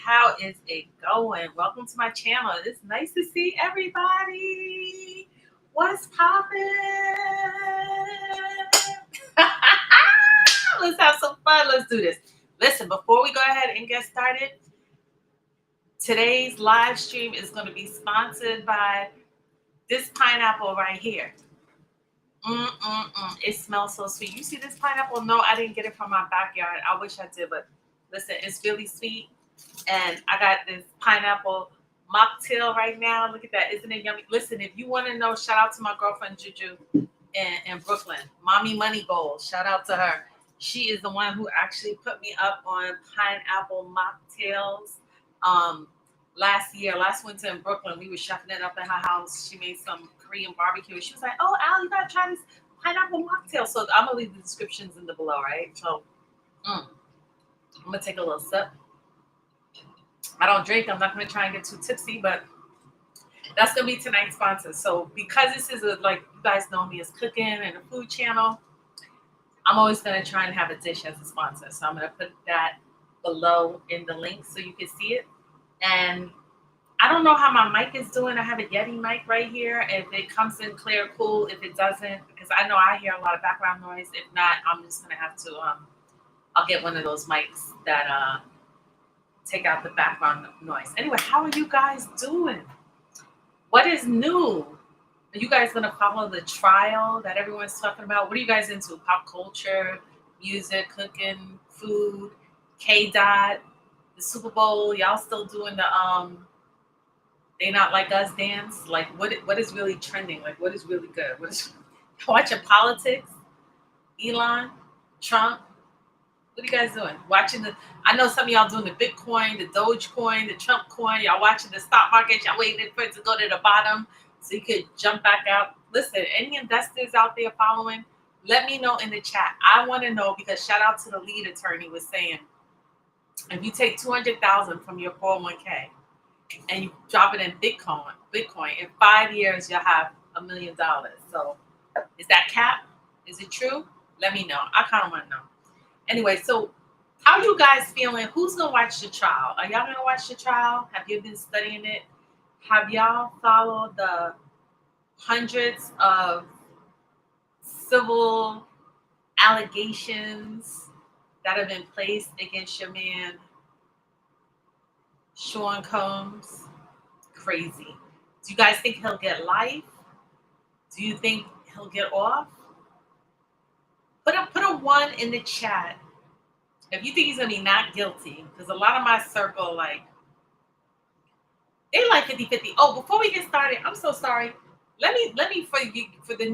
How is it going? Welcome to my channel. It's nice to see everybody. What's poppin'? Let's have some fun. Let's do this. Listen, before we go ahead and get started, today's live stream is going to be sponsored by this pineapple right here. It smells so sweet. You see this pineapple? No, I didn't get it from my backyard. I wish I did, but listen, it's really sweet. And I got this pineapple mocktail right now. Look at that. Isn't it yummy? Listen, if you want to know, shout out to my girlfriend Juju in Brooklyn. Mommy Money Bowl. Shout out to her. She is the one who actually put me up on pineapple mocktails. Last winter in Brooklyn, we were chefing it up at her house. She made some Korean barbecue. She was like, "Oh, Al, you gotta try this pineapple mocktail." So I'm gonna leave the descriptions in the below, right? So I'm gonna take a little sip. I don't drink. I'm not gonna try and get too tipsy, but that's gonna be tonight's sponsor. So because this is like you guys know me as cooking and a food channel, I'm always gonna try and have a dish as a sponsor. So I'm gonna put that below in the link so you can see it. And I don't know how my mic is doing. I have a Yeti mic right here. If it comes in clear, cool. If it doesn't, because I know I hear a lot of background noise. If not, I'm just gonna have to I'll get one of those mics that take out the background noise. Anyway, how are you guys doing? What is new? Are you guys gonna follow the trial that everyone's talking about? What are you guys into? Pop culture, music, cooking, food, K Dot, the Super Bowl? Y'all still doing the They Not Like Us dance? Like what is really trending? Like what is really good? What is watching politics? Elon, Trump. What are you guys doing? Watching the I know some of y'all doing the Bitcoin, the Dogecoin, the Trump coin. Y'all watching the stock market. Y'all waiting for it to go to the bottom so you could jump back out. Listen, any investors out there following, let me know in the chat. I want to know because shout out to the lead attorney was saying, if you take 200,000 from your 401k and you drop it in Bitcoin, in 5 years you'll have $1 million. So is that cap? Is it true? Let me know. I kind of want to know. Anyway, so how you guys feeling? Who's gonna watch the trial? Are y'all gonna watch the trial? Have you been studying it? Have y'all followed the hundreds of civil allegations that have been placed against your man, Sean Combs? Crazy. Do you guys think he'll get life? Do you think he'll get off? Put a one in the chat if you think he's gonna be not guilty, because a lot of my circle they like 50-50. Oh, before we get started, I'm so sorry. Let me for the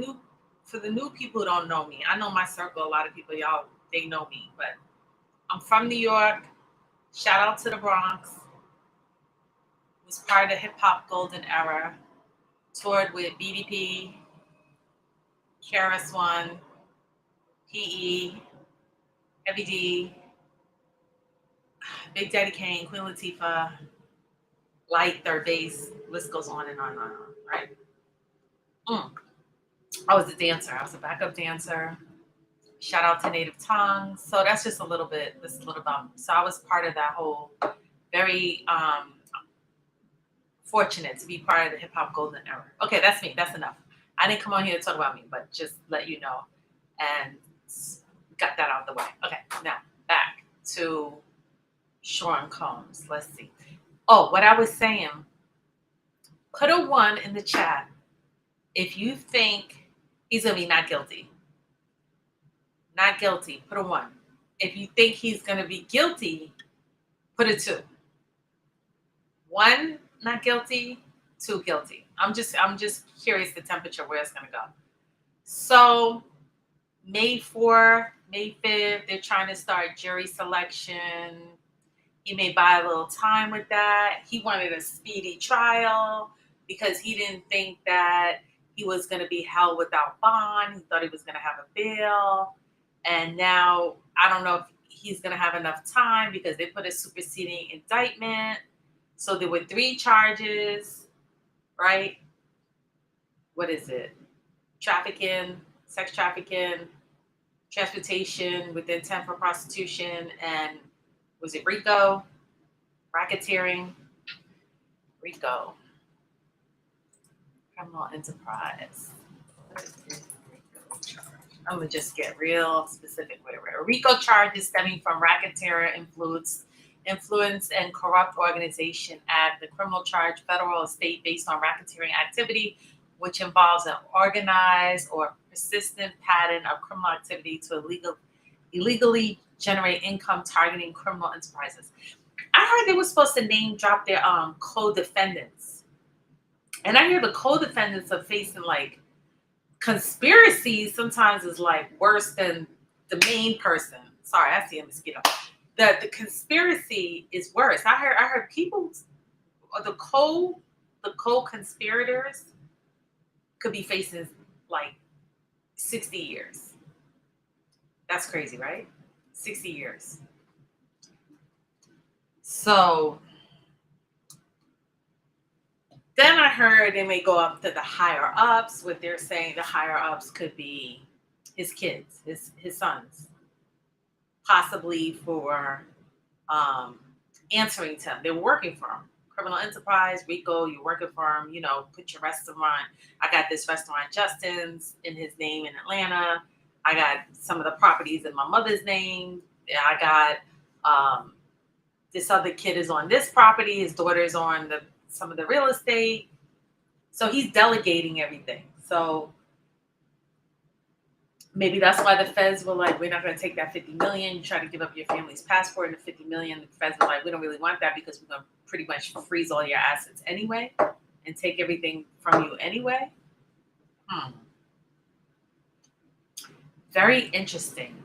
new people who don't know me. I know my circle. A lot of people, y'all, they know me, but I'm from New York. Shout out to the Bronx. Was part of the hip hop golden era. Toured with BDP, KRS One, PE, Heavy D, Big Daddy Kane, Queen Latifah, Light, Third Base, list goes on and on and on, right? I was a dancer. I was a backup dancer. Shout out to Native Tongues. So that's just a little bit, this little bump. So I was part of that whole, very fortunate to be part of the hip hop golden era. Okay, that's me. That's enough. I didn't come on here to talk about me, but just let you know and got that out of the way. Okay, now back to Sean Combs. Let's see. Oh, what I was saying, put a one in the chat if you think he's going to be not guilty. Not guilty, put a one. If you think he's going to be guilty, put a two. One, not guilty, two, guilty. I'm just curious the temperature where it's going to go. So May 4th, May 5th, they're trying to start jury selection. He may buy a little time with that. He wanted a speedy trial because he didn't think that he was going to be held without bond. He thought he was going to have a bail. And now I don't know if he's going to have enough time because they put a superseding indictment. So there were 3 charges, right? What is it? Trafficking, sex trafficking, transportation with intent for prostitution, and was it RICO, racketeering, RICO, criminal enterprise. What is this RICO charge? I'm gonna just get real specific with it. A RICO charge is stemming from racketeering, influence and corrupt organization act, the criminal charge, federal or state, based on racketeering activity, which involves an organized or persistent pattern of criminal activity to illegally generate income targeting criminal enterprises. I heard they were supposed to name drop their co-defendants. And I hear the co-defendants are facing like conspiracies sometimes is like worse than the main person. Sorry, I see a mosquito. The conspiracy is worse. I heard people, the co-conspirators could be facing like 60 years. That's crazy, right? 60 years. So then I heard they may go up to the higher ups, what they're saying the higher ups could be his kids, his sons, possibly for answering to him. They were working for him. Criminal enterprise, RICO, you're working for him, you know, put your restaurant. I got this restaurant, Justin's, in his name in Atlanta. I got some of the properties in my mother's name. I got this other kid is on this property. His daughter's on some of the real estate. So he's delegating everything. So maybe that's why the feds were like, we're not going to take that 50 million. You try to give up your family's passport and the 50 million. The feds were like, we don't really want that because we're going to pretty much freeze all your assets anyway and take everything from you anyway. Very interesting.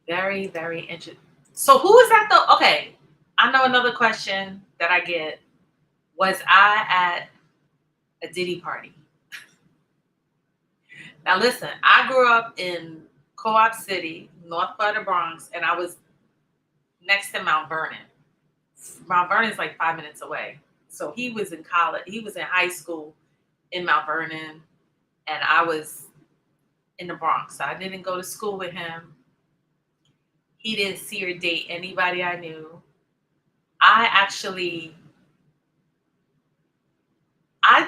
Very, very interesting. So who is that though? Okay. I know another question that I get. Was I at a Diddy party? Now listen, I grew up in Co-op City, north part of the Bronx, and I was next to Mount Vernon. Mount Vernon is like 5 minutes away. So he was in college. He was in high school in Mount Vernon, and I was in the Bronx. So I didn't go to school with him. He didn't see or date anybody I knew. I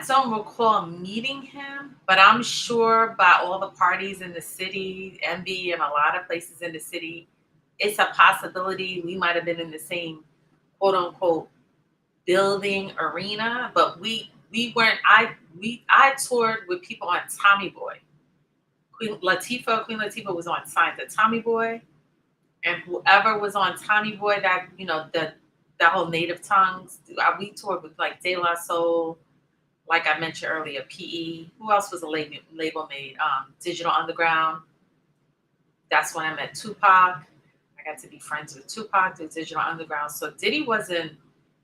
don't recall meeting him, but I'm sure by all the parties in the city, MB, and a lot of places in the city, it's a possibility we might have been in the same quote unquote building arena, but we weren't. I toured with people on Tommy Boy. Queen Latifah was on Signs of Tommy Boy, and whoever was on Tommy Boy, that that whole native tongues, we toured with like De La Soul. Like I mentioned earlier, PE. Who else was a label made? Digital Underground. That's when I met Tupac. I got to be friends with Tupac through Digital Underground. So Diddy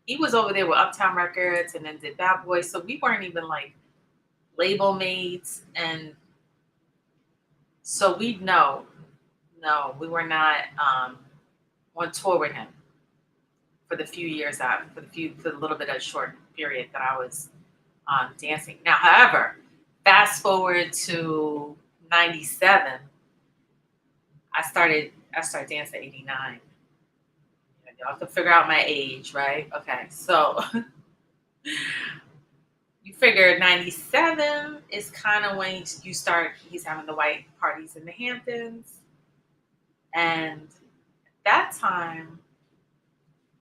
he was over there with Uptown Records and then did Bad Boy. So we weren't even like label mates. And so no, we were not on tour with him for the few years for the little bit of short period that I was dancing. Now, however, fast forward to 97, I started dancing at 89. Y'all can figure out my age, right? Okay, so you figure 97 is kind of when he's having the white parties in the Hamptons. And at that time,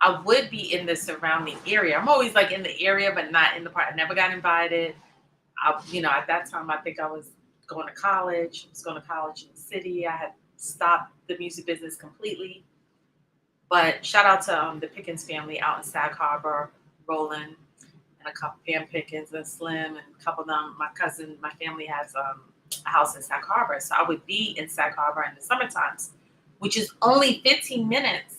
I would be in the surrounding area. I'm always like in the area, but not in the part. I never got invited. At that time, I think I was going to college. I was going to college in the city. I had stopped the music business completely. But shout out to the Pickens family out in Sag Harbor, Roland, and a couple Pam Pickens and Slim, and a couple of them. My family has a house in Sag Harbor. So I would be in Sag Harbor in the summer times, which is only 15 minutes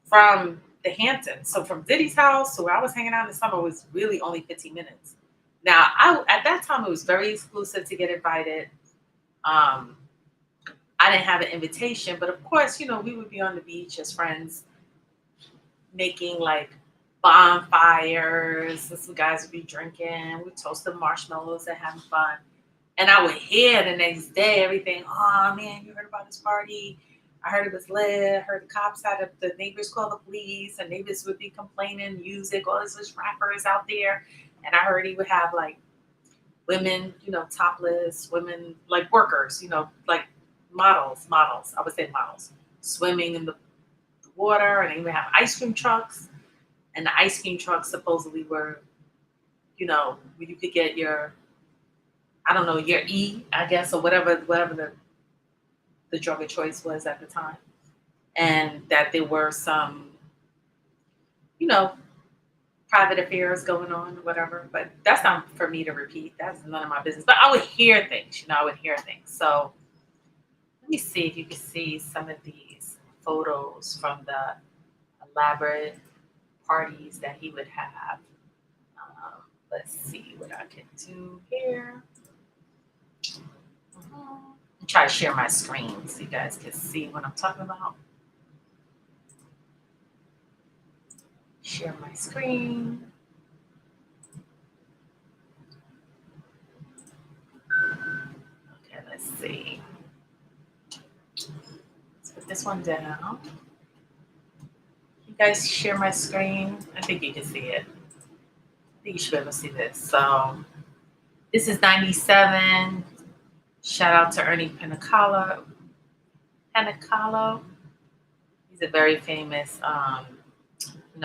from the Hamptons. So from Diddy's house to where I was hanging out in the summer was really only 15 minutes. Now, at that time, it was very exclusive to get invited. I didn't have an invitation, but of course, we would be on the beach as friends, making like bonfires. And some guys would be drinking. We'd toast the marshmallows and having fun. And I would hear the next day everything. Oh man, you heard about this party? I heard it was lit. I heard the cops had the neighbors call the police, and neighbors would be complaining, music, all this rappers out there. And I heard he would have like women, topless women, like workers, like models. I would say models, swimming in the water, and they would have ice cream trucks. And the ice cream trucks supposedly were, where you could get your, I don't know, your E, I guess, or whatever the drug of choice was at the time. And that there were some, you know, private affairs going on, whatever. But that's not for me to repeat. That's none of my business. But I would hear things, I would hear things. So let me see if you can see some of these photos from the elaborate parties that he would have. Let's see what I can do here. Try to share my screen so you guys can see what I'm talking about. Share my screen. Okay, let's see. Let's put this one down. You guys share my screen? I think you can see it. I think you should be able to see this. So this is 97. Shout out to Ernie Panicalo. He's a very famous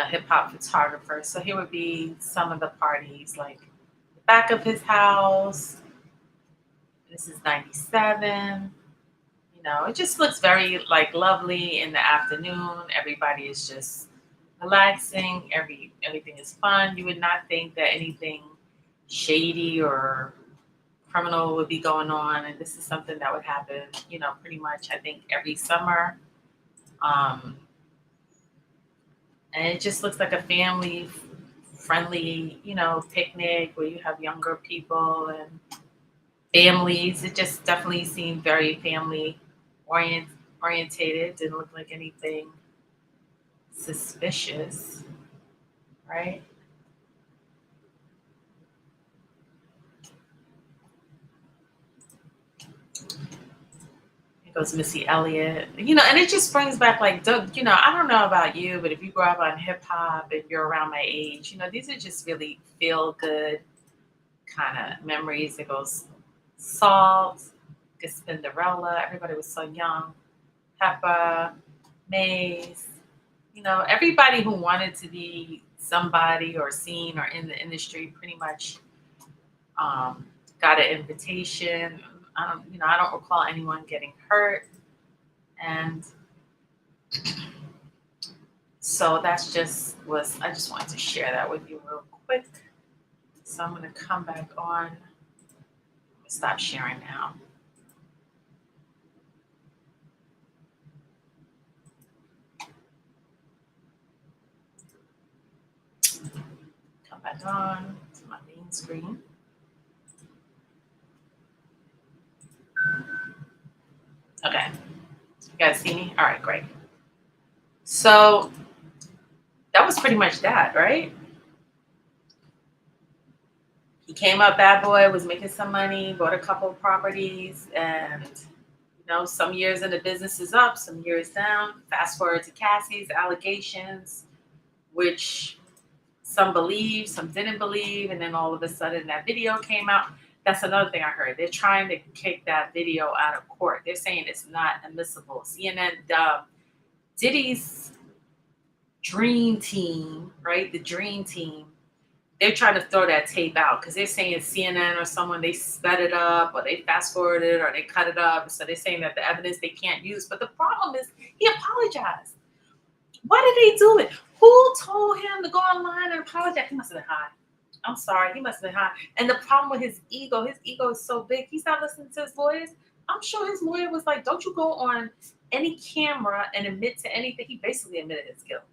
hip hop photographer. So here would be some of the parties, like the back of his house. This is 97. It just looks very like lovely in the afternoon. Everybody is just relaxing. Everything is fun. You would not think that anything shady or criminal would be going on, and this is something that would happen, pretty much I think every summer. And it just looks like a family friendly, picnic where you have younger people and families. It just definitely seemed very family orientated. Didn't look like anything suspicious, right? Here goes Missy Elliott. And it just brings back like, I don't know about you, but if you grow up on hip hop and you're around my age, these are just really feel good kind of memories. It goes Salt, Spinderella. Everybody was so young. Peppa, Maze. Everybody who wanted to be somebody or seen or in the industry pretty much got an invitation. I don't recall anyone getting hurt. And so I just wanted to share that with you real quick. So I'm going to come back on. Stop sharing now. Come back on to my main screen. Okay. You guys see me? All right, great. So that was pretty much that, right? He came up, bad boy, was making some money, bought a couple of properties, and some years in the business is up, some years down. Fast forward to Cassie's allegations, which some believed, some didn't believe, and then all of a sudden that video came out. That's another thing I heard. They're trying to kick that video out of court. They're saying it's not admissible. CNN, Diddy's dream team, right? The dream team. They're trying to throw that tape out because they're saying CNN or someone, they sped it up or they fast forwarded or they cut it up. So they're saying that the evidence they can't use. But the problem is he apologized. Why did they do it? Who told him to go online and apologize? He must have been high. I'm sorry. He must have been high. And the problem with his ego is so big. He's not listening to his lawyers. I'm sure his lawyer was like, don't you go on any camera and admit to anything. He basically admitted his guilt.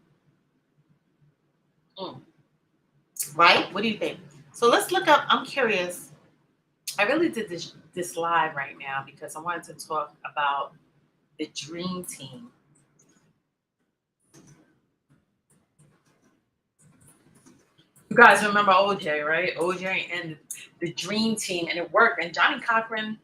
Right? What do you think? So let's look up. I'm curious. I really did this live right now because I wanted to talk about the dream team. You guys remember OJ, right? OJ and the dream team, and it worked. And Johnny Cochran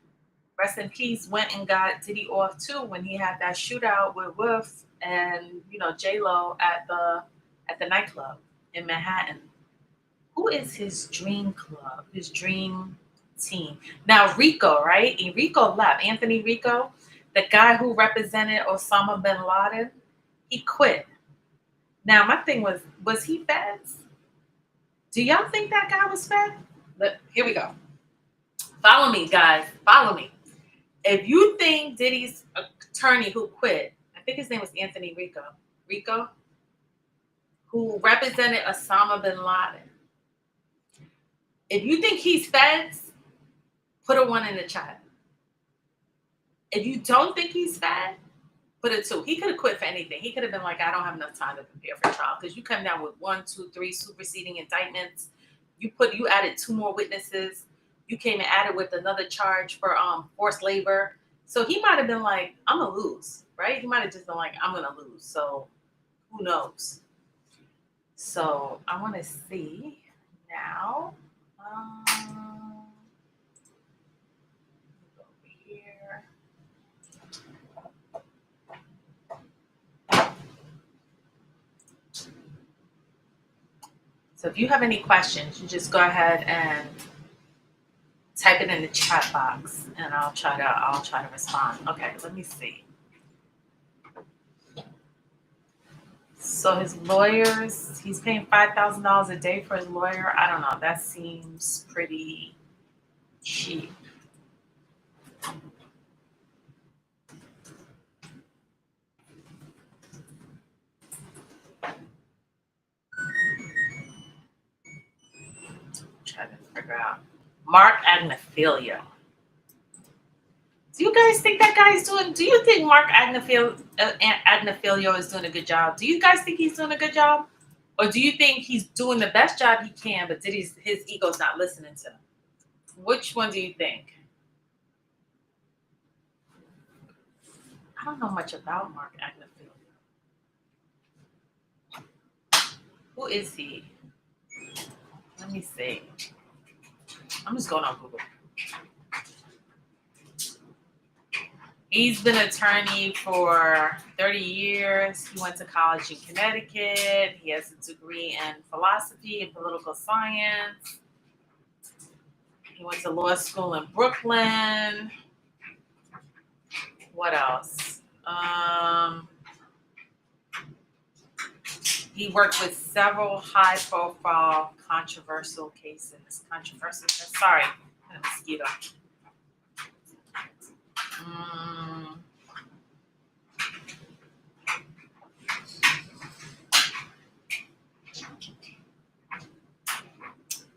rest in peace, went and got Diddy off too when he had that shootout with Wolf and J Lo at the nightclub in Manhattan. Who is his dream club? His dream team? Now Rico, right? And Rico left. Anthony Rico, the guy who represented Osama bin Laden, he quit. Now my thing was he feds? Do y'all think that guy was fed? Look, here we go. Follow me, guys. Follow me. If you think Diddy's attorney who quit, I think his name was Anthony Rico, who represented Osama bin Laden. If you think he's feds, put a 1 in the chat. If you don't think he's fed, put a 2. He could have quit for anything. He could have been like, I don't have enough time to prepare for trial, because you come down with 1, 2, 3 superseding indictments. You added 2 more witnesses. You came and added with another charge for forced labor. So he might have been like, I'm gonna lose, right? He might have just been like, I'm gonna lose. So who knows? So I want to see now. Over here. So if you have any questions, you just go ahead and type it in the chat box, and I'll try to respond. Okay, let me see. So his lawyers, he's paying $5,000 a day for his lawyer. I don't know. That seems pretty cheap. Try to figure out. Marc Agnifilo. Do you guys think that guy's doing? Do you think Marc Agnifilo is doing a good job? Do you guys think he's doing a good job, or do you think he's doing the best job he can, but his ego's not listening to him? Which one do you think? I don't know much about Marc Agnifilo. Who is he? Let me see. I'm just going on Google. He's been an attorney for 30 years. He went to college in Connecticut. He has a degree in philosophy and political science. He went to law school in Brooklyn. What else? He worked with several high-profile controversial cases. Sorry, a mosquito.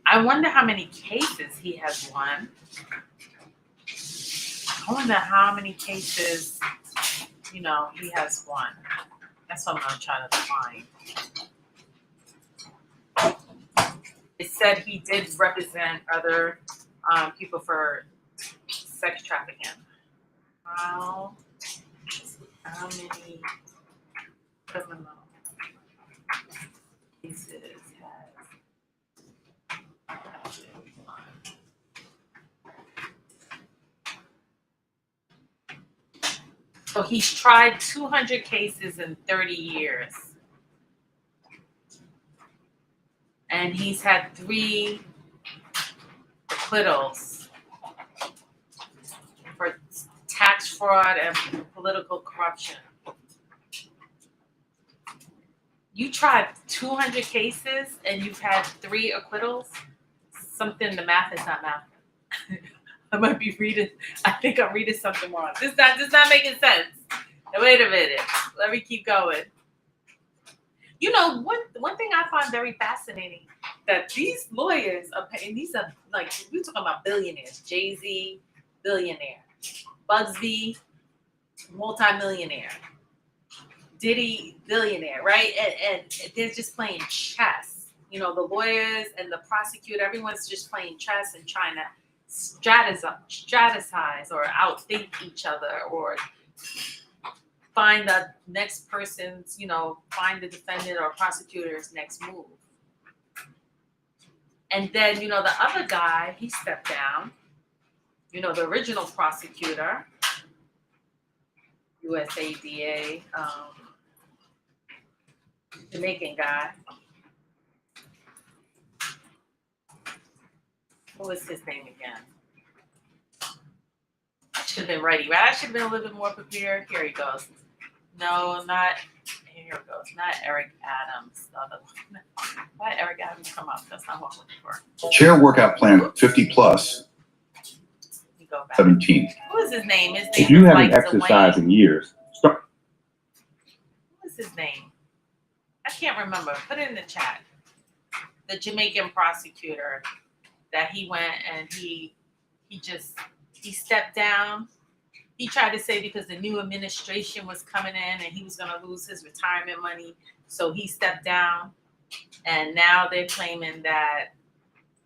I wonder how many cases he has won. I wonder how many cases, he has won. That's what I'm going to try to find. It said he did represent other people for sex trafficking. How many criminal cases has so he's tried 200 cases in 30 years. And he's had 3 acquittals for tax fraud and political corruption. You tried 200 cases and you've had 3 acquittals? The math is not math. I might be reading. I think I'm reading something wrong. This is not making sense. Now, wait a minute. Let me keep going. One thing I find very fascinating, that these lawyers are paying. These are like, we're talking about billionaires. Jay-Z, billionaire. Bugsy, multi-millionaire. Diddy, billionaire, right? And they're just playing chess. The lawyers and the prosecutor, everyone's just playing chess and trying to strategize or outthink each other, or find the next person's, find the defendant or prosecutor's next move. And then, the other guy, he stepped down. You know, the original prosecutor, USADA, Jamaican guy. What was his name again? I should have been ready, right? I should have been a little bit more prepared. Here he goes. No, not. Here it goes. Not Eric Adams. The other one. Why Eric Adams come up? That's not what I'm looking for. Chair workout plan 50 plus. 17. What is his name? His name if you is haven't like exercised Dwayne. in years, start. What is his name? I can't remember. Put it in the chat. The Jamaican prosecutor that he went and he stepped down. He tried to say because the new administration was coming in and he was going to lose his retirement money, so he stepped down. And now they're claiming that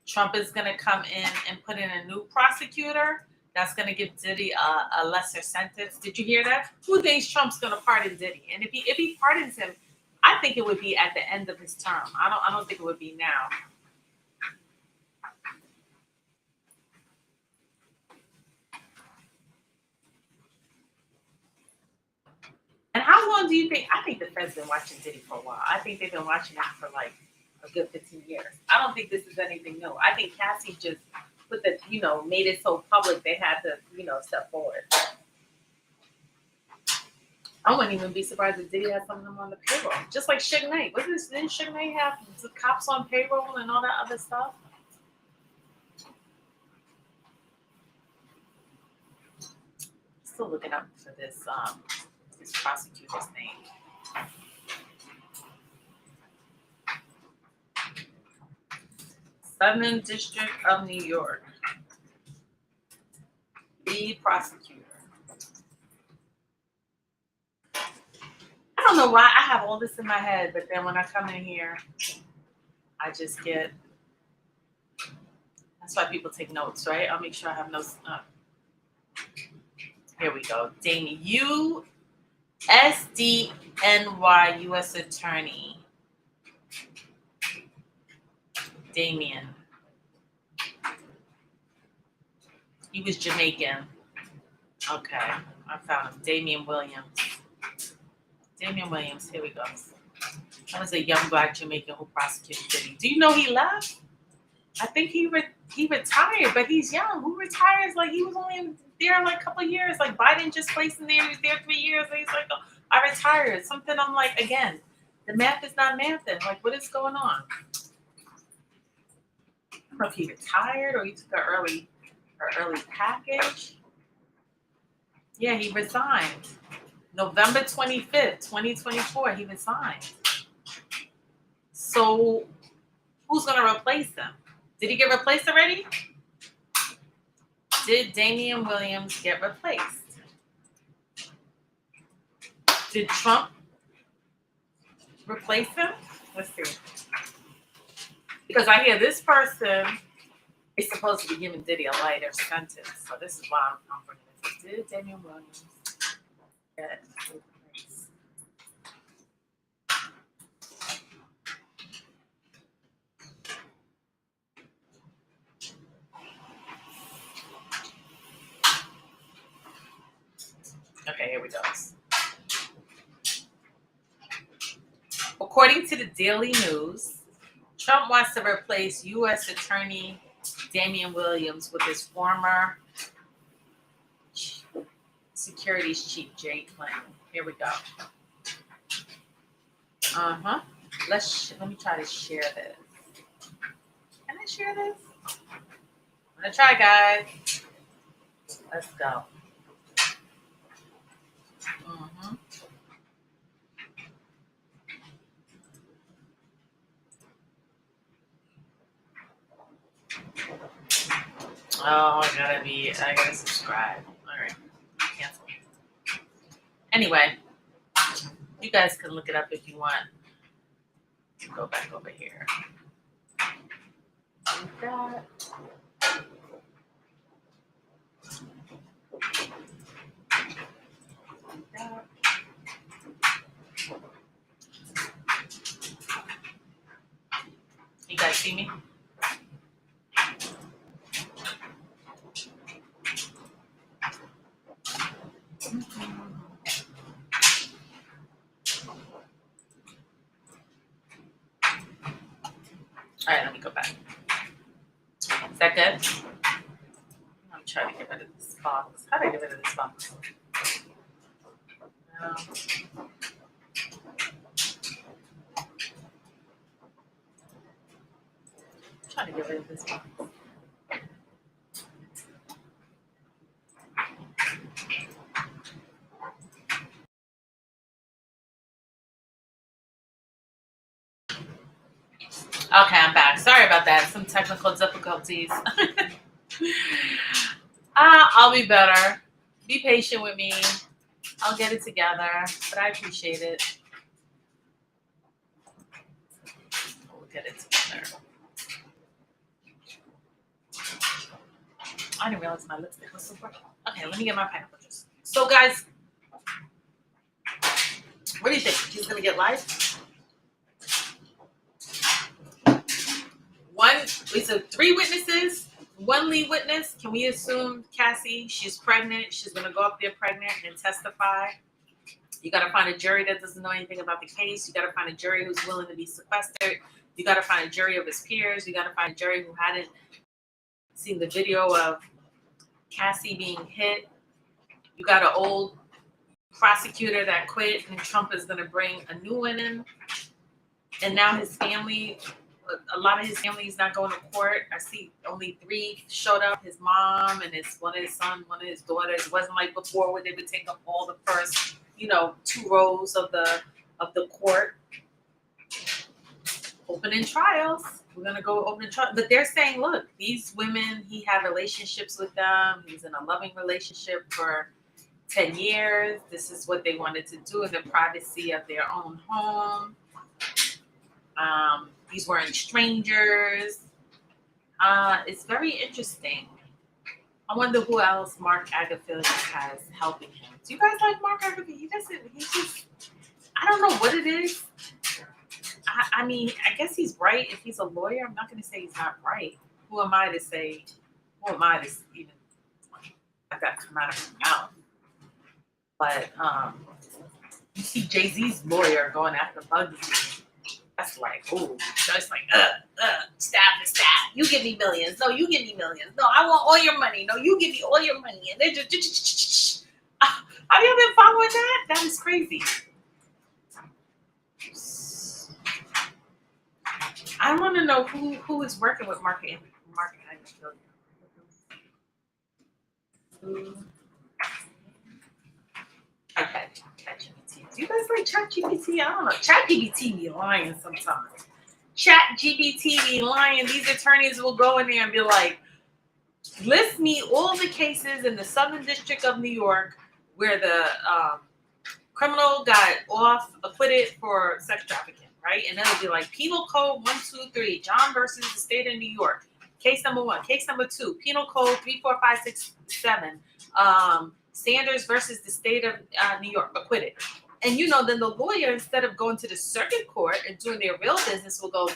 Trump is going to come in and put in a new prosecutor that's going to give Diddy a lesser sentence. Did you hear that? Who thinks Trump's going to pardon Diddy? And if he pardons him, I think it would be at the end of his term. I don't think it would be now. And how long do you think? I think the Fed's been watching Diddy for a while. I think they've been watching it for like a good 15 years. I don't think this is anything new. I think Cassie just made it so public they had to, step forward. I wouldn't even be surprised if Diddy had some of them on the payroll. Just like Suge Knight. Didn't Suge Knight have the cops on payroll and all that other stuff? Still looking up for this prosecutor's name. Southern District of New York. Lead prosecutor. I don't know why I have all this in my head, but then when I come in here, I just get. That's why people take notes, right? I'll make sure I have notes. Here we go. Damien, USDNY U.S. Attorney. Damien. He was Jamaican. Okay, I found him. Damien Williams. Damien Williams, here we go. That was a young black Jamaican who prosecuted Diddy. Do you know he left? I think he retired, but he's young. Who retires? Like, he was only there like a couple of years. Like, Biden just placed him there. He was there 3 years. And he's like, oh, I retired. Something I'm like, again, the math is not mathing. Like, what is going on? I don't know if he retired or he took an early package. Yeah, he resigned. November 25th, 2024, he resigned. So who's going to replace him? Did he get replaced already? Did Damien Williams get replaced? Did Trump replace him? Let's see. Because I hear this person is supposed to be giving Diddy a lighter sentence. So this is why I'm bringing this. Did Damien Williams get replaced? Okay, here we go. According to the Daily News, Trump wants to replace U.S. Attorney Damien Williams with his former securities chief, Jay Clinton. Here we go. Let me try to share this. Can I share this? I'm gonna try, guys. Let's go. Oh, I gotta subscribe. All right, cancel. Anyway, you guys can look it up if you want. Go back over here. Like that. Like that. You guys see me? All right, let me go back. Is that good? I'm trying to get rid of this box. How do I get rid of this box? I'm trying to get rid of this box. Okay, I'm back. Sorry about that. Some technical difficulties. I'll be better. Be patient with me. I'll get it together, but I appreciate it. We'll get it together. I didn't realize my lipstick was so bright. Okay, let me get my pineapple juice. So, guys, what do you think? He's gonna get life? We said 3 witnesses, 1 lead witness. Can we assume Cassie? She's pregnant. She's gonna go up there pregnant and testify. You got to find a jury that doesn't know anything about the case. You got to find a jury who's willing to be sequestered. You got to find a jury of his peers. You got to find a jury who hadn't seen the video of Cassie being hit. You got an old prosecutor that quit, and Trump is going to bring a new one in. And now his family, a lot of his family is not going to court. I see only 3 showed up. His mom and one of his sons, one of his daughters. It wasn't like before where they would take up all the first 2 rows of the court. Opening trials. We're gonna go open trial. But they're saying, look, these women, he had relationships with them. He's in a loving relationship for 10 years. This is what they wanted to do in the privacy of their own home. These weren't strangers. It's very interesting. I wonder who else Marc Agnifilo has helping him. Do you guys like Marc Agnifilo? He's just, I don't know what it is. I mean, I guess he's right. If he's a lawyer, I'm not going to say he's not right. Who am I to even let that come out of my mouth? But you see Jay-Z's lawyer going after Bugsy. That's like, ooh, that's like, stab to stab. You give me millions. No, you give me millions. No, I want all your money. No, you give me all your money. And they're just, have you been following that? That is crazy. I want to know who is working with Marc Agnifilo. Okay, ChatGPT. Do you guys like ChatGPT? I don't know. ChatGPT be lying sometimes. ChatGPT be lying. These attorneys will go in there and be like, list me all the cases in the Southern District of New York where the criminal got acquitted for sex trafficking, right? And then it'll be like Penal Code 123, John versus the state of New York. Case number 1. Case number 2, Penal Code 34567. Sanders versus the state of New York, acquitted. And then the lawyer, instead of going to the circuit court and doing their real business, will go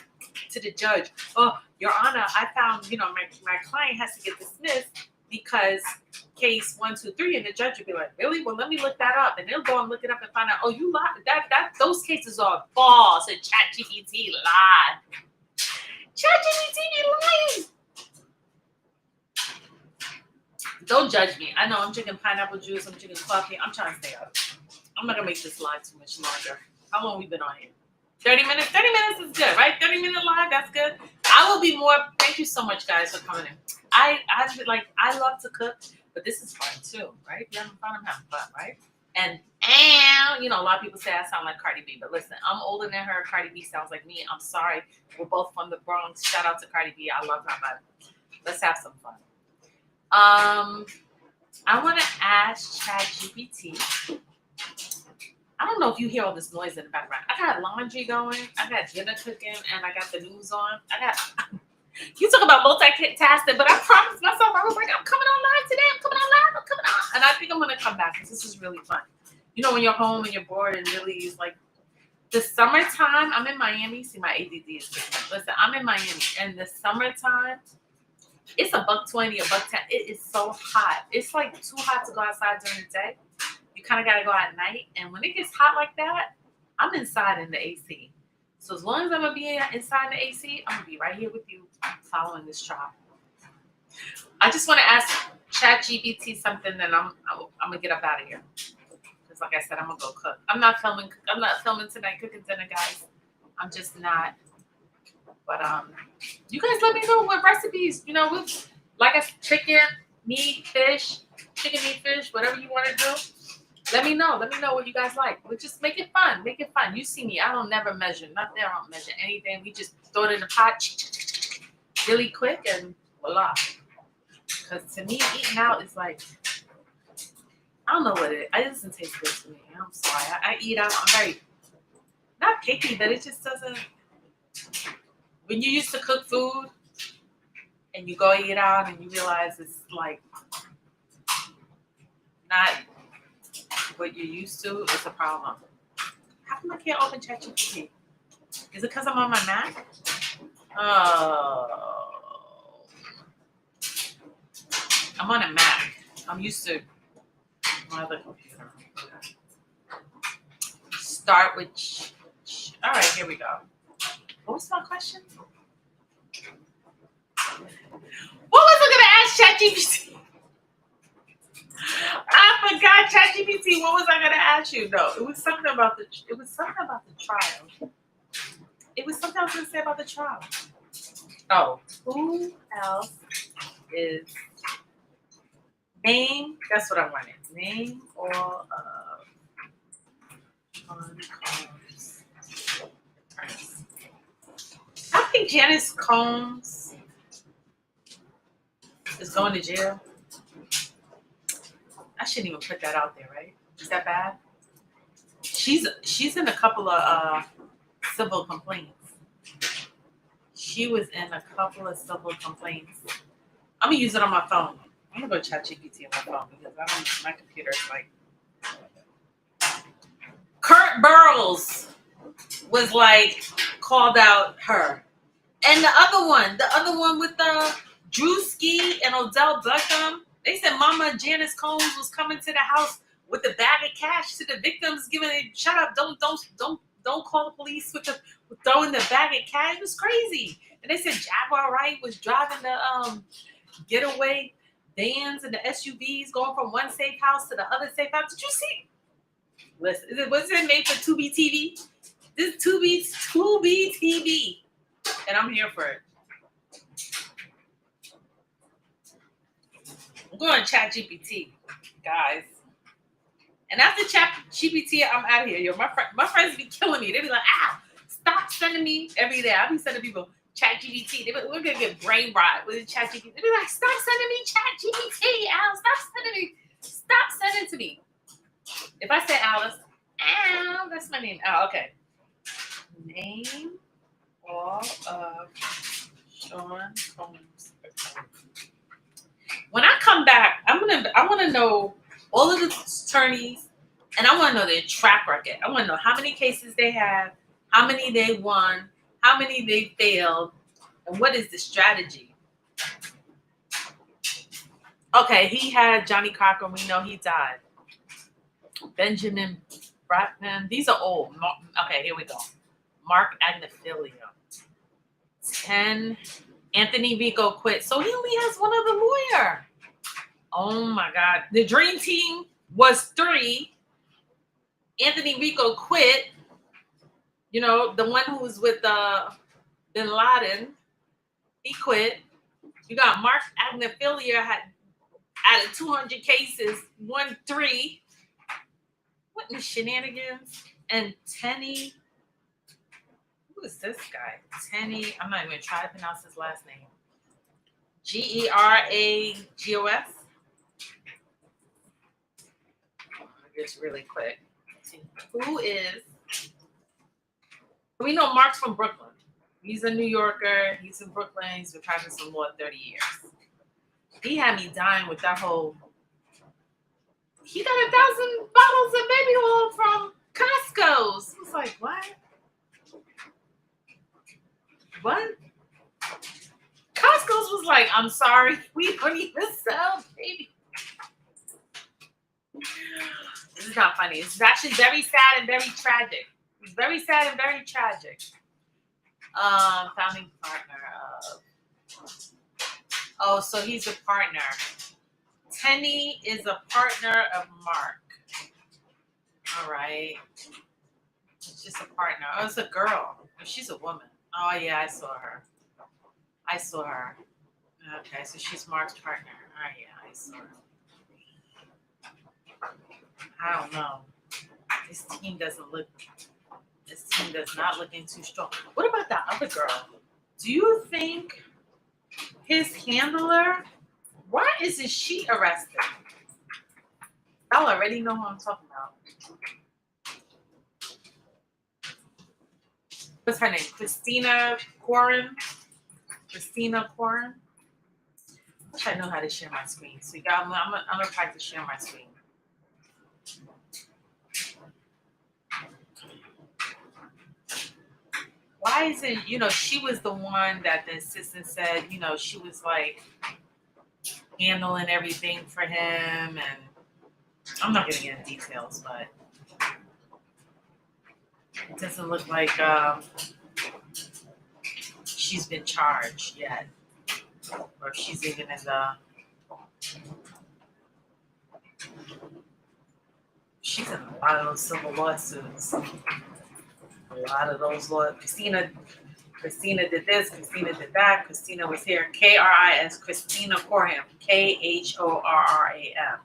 to the judge. Oh, Your Honor, I found, my client has to get dismissed because case 1, 2, 3, and the judge would be like, really? Well, let me look that up. And they'll go and look it up and find out, oh, you lied. Those cases are false, and ChatGPT lied. ChatGPT be lying. Don't judge me. I know I'm drinking pineapple juice. I'm drinking coffee. I'm trying to stay up. I'm not going to make this live too much longer. How long we been on here? 30 minutes? 30 minutes is good, right? 30-minute live, that's good. I will be more. Thank you so much, guys, for coming in. I love to cook, but this is fun too, right? You having fun? I'm having fun, right? And a lot of people say I sound like Cardi B, but listen, I'm older than her. Cardi B sounds like me. I'm sorry. We're both from the Bronx. Shout out to Cardi B. I love her, but let's have some fun. I want to ask ChatGPT. I don't know if you hear all this noise in the background. I got laundry going. I got dinner cooking, and I got the news on. You talk about multitasking, but I promised myself, I was like, I'm coming on live today. I'm coming on. And I think I'm going to come back because this is really fun. When you're home and you're bored and really is like the summertime, I'm in Miami. See, my ADD is kicking in. Listen, I'm in Miami, and the summertime, it's $1.20, $1.10. It is so hot. It's like too hot to go outside during the day. You kind of got to go at night. And when it gets hot like that, I'm inside in the AC. So as long as I'm gonna be inside the AC, I'm gonna be right here with you, following this trial. I just want to ask ChatGPT something, then I'm gonna get up out of here. Because like I said, I'm gonna go cook. I'm not filming tonight, cooking dinner, guys. I'm just not. But you guys let me know what recipes, with like a chicken, meat, fish, whatever you want to do. Let me know. Let me know what you guys like. But just make it fun. Make it fun. You see me. I don't never measure nothing. I don't measure anything. We just throw it in the pot really quick and voila. Because to me, eating out is like, I don't know what it doesn't taste good to me. I'm sorry. I eat out. I'm very, not picky, but it just doesn't. When you used to cook food and you go eat out and you realize it's like not what you're used to, it's a problem. How come I can't open ChatGPT? Is it because I'm on my Mac? Oh. I'm on a Mac. I'm used to my other computer. Okay. Start with. All right, here we go. What was my question? What was I going to ask ChatGPT? I forgot ChatGPT. What was I going to ask you? No, it was something about the trial. It was something I was going to say about the trial. Oh, who else is name? That's what I wanted. Name all of Combs. I think Janice Combs is going to jail. I shouldn't even put that out there, right? Is that bad? She's in a couple of civil complaints. She was in a couple of civil complaints. I'm gonna use it on my phone. I'm gonna go ChatGPT on my phone because my computer is like. Kurt Burrows was like called out her, and the other one with Drewski and Odell Beckham. They said Mama Janice Combs was coming to the house with a bag of cash to the victims, giving it, shut up, don't call the police with throwing the bag of cash. It was crazy. And they said Jaguar Wright was driving the getaway vans and the SUVs going from one safe house to the other safe house. Did you see? Listen, was it made for 2B TV? This 2B TV. And I'm here for it. I'm going to ChatGPT, guys. And after ChatGPT, I'm out of here. Yo, my friends be killing me. They be like, stop sending me every day. I be sending people ChatGPT. We're going to get brain rot with ChatGPT. They be like, stop sending me ChatGPT, Al. Stop sending to me. If I say Alice, Al, that's my name. Oh, okay. Name all of Sean Combs. When I come back, I want to know all of the attorneys, and I want to know their track record. I want to know how many cases they have, how many they won, how many they failed, and what is the strategy. Okay, he had Johnny Cochran. We know he died. Benjamin Bratman. These are old. Okay, here we go. Marc Agnifilo. 10. Anthony Rico quit. So he only has one other lawyer. Oh my God. The dream team was 3. Anthony Rico quit. You know, the one who was with Bin Laden. He quit. You got Marc Agnifilo had out of 200 cases, won 3. What in the shenanigans? And Tenny. Who is this guy? Tenny. I'm not even going to try to pronounce his last name. Geragos. Just really quick. Who is? We know Mark's from Brooklyn. He's a New Yorker. He's in Brooklyn. He's been practicing law 30 years. He had me dying with that whole. He got 1,000 bottles of baby oil from Costco's. I was like, what? What? Costco's was like, I'm sorry, we don't even sell baby. This is not funny. This is actually very sad and very tragic. It's very sad and very tragic. Founding partner of. Oh, so he's a partner. Tenny is a partner of Marc. All right. It's just a partner. Oh, it's a girl. Oh, she's a woman. Oh, yeah, I saw her. Okay, so she's Marc's partner. Oh, yeah, I saw her. I don't know. This team does not look too strong. What about that other girl? Do you think his handler, why isn't she arrested? Y'all already know who I'm talking about. What's her name? Christina Corin. I wish I know how to share my screen. So y'all, I'm gonna try to share my screen. Why is it, she was the one that the assistant said, she was like handling everything for him, and I'm not gonna get into details, but it doesn't look like she's been charged yet, or if she's even in the. She's in a lot of those civil lawsuits. A lot of those lawyers. Christina did this. Christina did that. Christina was here. KRIS. Christina Corham. KHORRAM.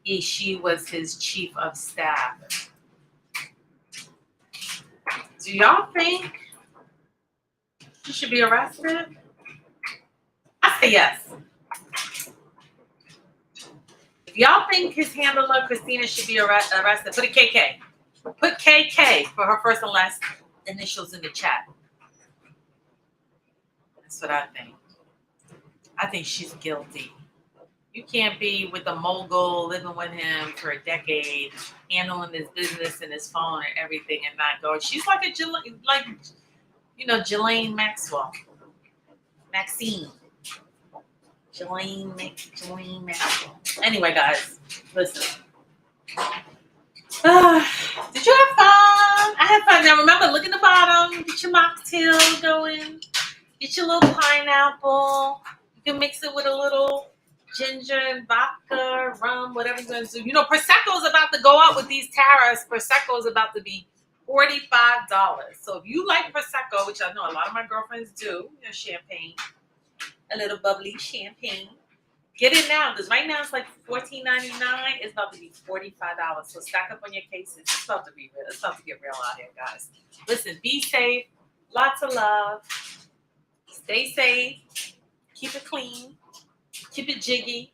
She was his chief of staff. Do y'all think she should be arrested? I say yes. If y'all think his handler, Christina, should be arrested, put a KK. Put KK for her first and last initials in the chat. That's what I think. I think she's guilty. You can't be with a mogul, living with him for a decade, handling his business and his phone and everything, and not go. She's like Ghislaine Maxwell. Maxine. Ghislaine Maxwell. Anyway, guys, listen. Did you have fun? I had fun. Now remember, look at the bottom. Get your mocktail going. Get your little pineapple. You can mix it with a little ginger and vodka, rum, whatever you're going to do. Prosecco is about to go up with these tariffs. Prosecco is about to be $45. So if you like Prosecco, which I know a lot of my girlfriends do, champagne, a little bubbly champagne, get it now, because right now it's like $14.99. It's about to be $45. So stack up on your cases. It's about to be real. It's about to get real out here, guys. Listen, be safe. Lots of love. Stay safe. Keep it clean. Keep it jiggy.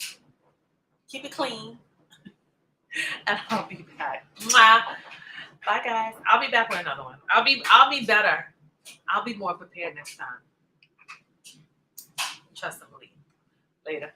Keep it clean. And I'll be back. Mwah. Bye, guys. I'll be back with another one. I'll be better. I'll be more prepared next time. Trust and believe. Later.